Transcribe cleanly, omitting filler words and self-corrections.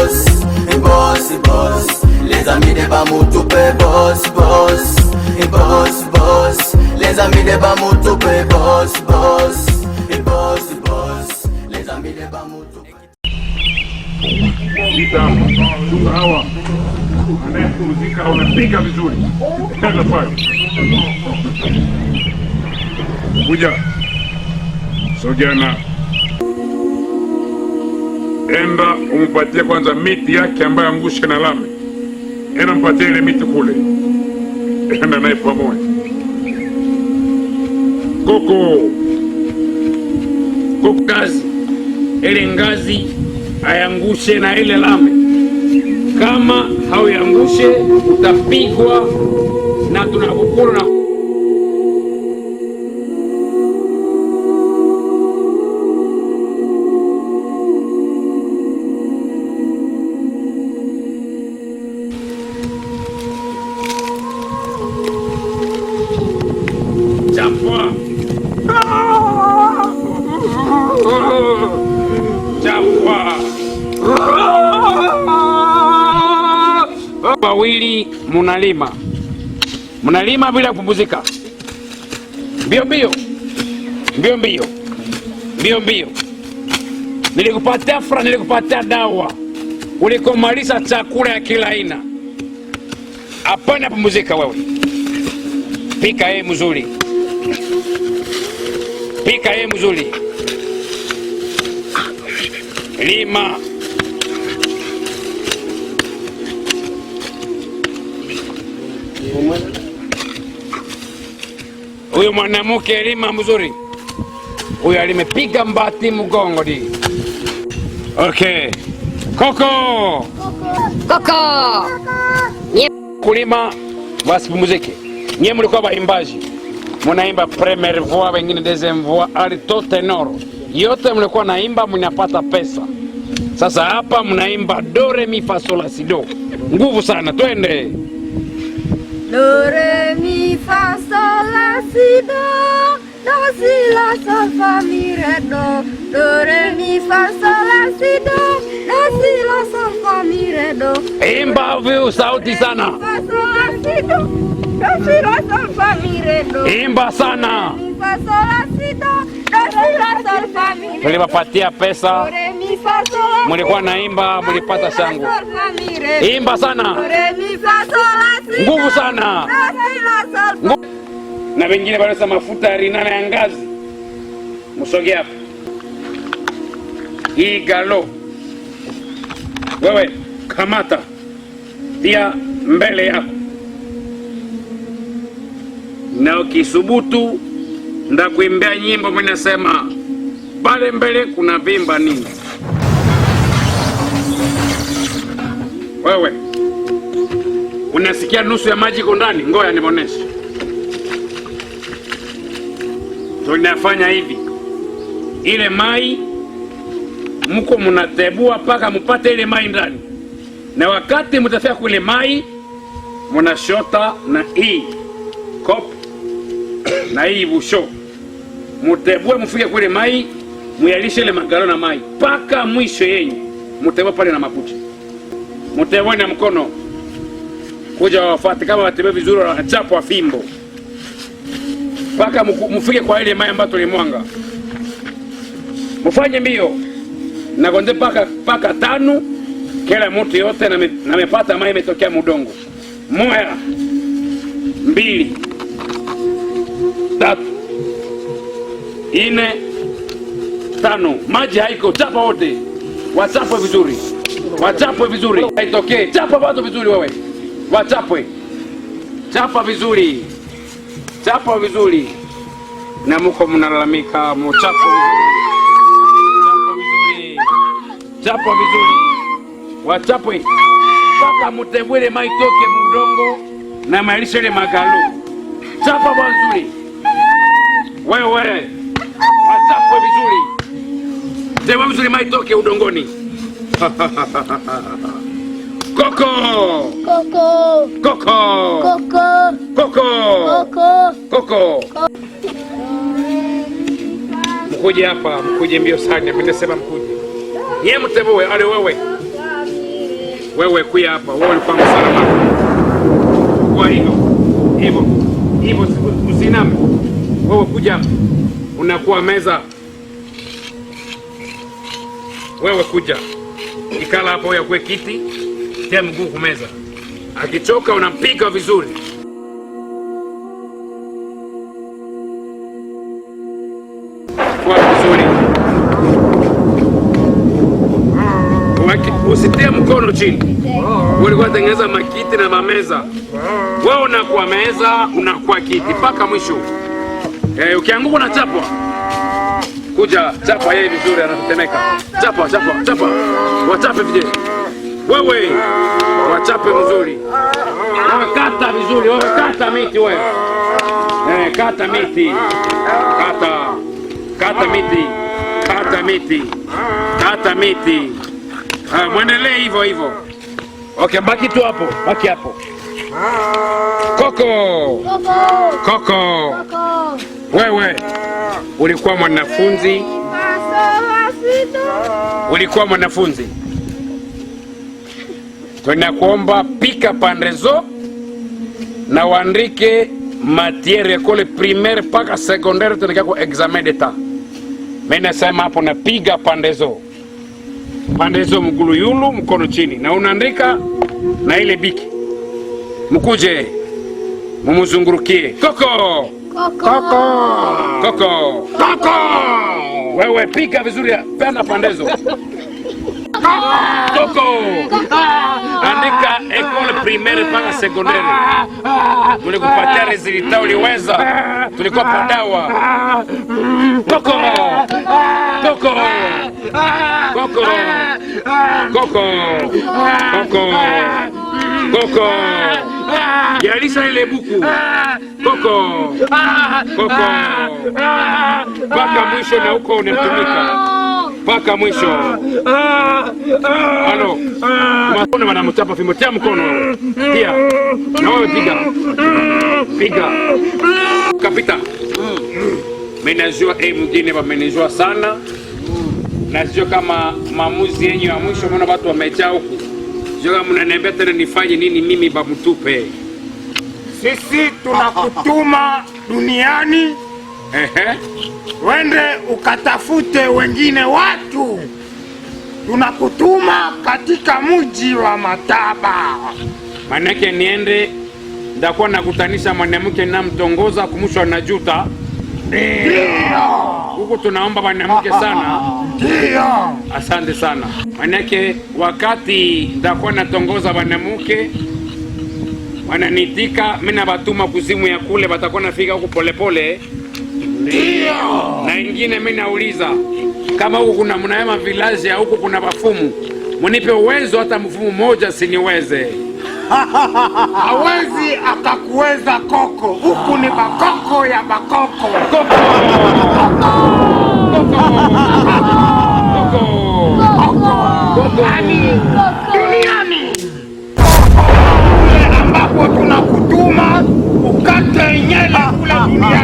boss, boss, boss. Les amis de Bamoutoupé, boss, boss, boss, boss. Les amis de Bamoutoupé, boss, boss, boss, boss. Les amis de Bamoutoupé. Hawa anayepumzika unapiga vizuri. Tena pale. Kuja. Sogea. Enda umpatie kwanza miti yake ambayo angushe na lami. Enda mpatie ile miti kule. Enda naye pamoja. Koko. Ngazi. Ile ngazi ayangushe na ile lami. Kama hauangushe utapigwa na tunakukula na chapwa. Chapwa. Wawili munalima bila kupumzika. Mbio mbio. Nilikupatia afra, nilikupatia dawa. Ulikomaliza chakula ya kila aina. Hapana pumzika wewe. Pika mzuri. Lima. Huyo mwanamke lima mzuri. Huyo alimepiga mbati mgongo di. Okay. Koko. Nye kulima wasipumzike. Nye mlikuwa waimbaji. Munaimba première voix, wengine deuxième voix, alto tenor. Yote mlikuwa naimba mnapata pesa. Sasa hapa mnaimba do re mi fa sol la si do. Nguvu sana, twende. Do re mi fa sol la si do, do si la sol fa mi re do. Do re mi fa sol la si do, do si la sol fa mi re do. Imba vyu sauti sana. Fa sol la si do, do si la sol fa mi re do. Imba sana. Fa sol la si do, do si la sol fa mi re do. Tuliwapatia pesa. Mulikuwa naimba, mulipata shangwe. Imba sana. Nguvu sana. Na wengine wanasema mafuta ya rinana ya ngazi. Musogea hapa. Hii galo. Wewe kamata. Tia mbele yako. Na ukisubutu ndakuimbia nyimbo mnasema pale mbele kuna vimba nini? Wewe unasikia nusu ya maji iko ndani? Ngoja niboneshe. Tunafanya hivi. Ile mai mko mnatebua paka mpate ile mai ndani. Na wakati mtafika kule mai mnashota na hii kop na hii busho. Mutebue mufike kule mai, muyalishe ile magalo na mai paka mwisho yenyu. Mutebue pale na makucha. Mutebue na mkono. Kuja wafuate kama watebe vizuri wanachapwa fimbo. Paka mufike kwa ile mai ambayo tulimwanga. Mufanye mbio. Na konde paka 5 kila mtu yote na mepata mai imetokea mudongo. 1 2 3 4 5. Maji haiko, chapa wote. Wachapwe vizuri. Haitokee. Chapa watu vizuri wewe. Wachapwe. Chapa vizuri. Na mko mnalalamika mchapa vizuri. Wachapwe. Paka mutebwele mai toke mudongo na malisha ile magalo. Chapa vizuri. Wewe. Wachapwe vizuri. Tewa vizuri mai toke udongoni. Koko. Mkuje hapa, mkuje mbio sana, mtasema mkuje. Yeye mtebwe ale wewe. Wewe kuya hapa, wewe ulikuwa msalama. Kwa hivyo usiname. Wewe kuja hapa. Unakuwa meza. Wewe kuja. Ikala hapo wewe kwa kiti. Tia mguu kwa meza. Akichoka unampika vizuri. Kwa vizuri. Usitie mkono chini. Ulikuwa tengeneza makiti na mameza. Wewe unakuwa meza, unakuwa kiti mpaka mwisho. Ukianguka unachapwa. Kuja chapa yeye vizuri anatetemeka. Chapa. Wachape vizuri. Wewe wachape vizuri. Kata vizuri, wewe kata miti wewe. Kata miti. Kata miti. Mwendelee hivyo. Okay, baki tu hapo. Baki hapo. Koko. Wewe ulikuwa mwanafunzi. Tunakuomba pika pandezo na uandike matiere école primaire paka secondaire tunakia kwa examen d'etat. Mimi nasema hapo napiga pandezo mgulu yulu mkono chini na unaandika na ile biki. Mkuje mumuzungurukie. Koko. Wewe pika vizuri pena pandezo. Koko. Andika école primaire paka secondaire. Tulikupatia resultat uliweza. Tulikuwa padawa. Koko. Yalisha ile buku. Koko. Paka mwisho na uko unatumika. Paka mwisho. Halo. Mkono wanamchapa fimbo, tia mkono. Pia. Na wewe piga. Kapita. Menajua mjini wamenijua sana. Najua kama maamuzi yenyu ya mwisho mbona watu wamejaa huku. Jua mnaniambia tena nifanye nini mimi bamtupe. Sisi tunakutuma duniani. Wende ukatafute wengine watu. Tunakutuma katika mji wa Mataba. Manake niende ndakuwa nakutanisha mwanamke na mtongoza kumusha na juta. Huku tunaomba mwanamke sana. Ndio. Asante sana. Manake wakati ndakuwa natongoza mwanamke wananitika, mimi nabatuma kuzimu ya kule batakuwa nafika huku polepole. Ndio. Na ingine mimi nauliza kama huku kuna mnaema village ya huku kuna bafumu. Munipe uwezo hata mfumu moja siniweze. Hawezi akakuweza Koko. Huku ni bakoko ya bakoko. Duniani. Kule ambapo tunakutuma ukate nyele kule duniani.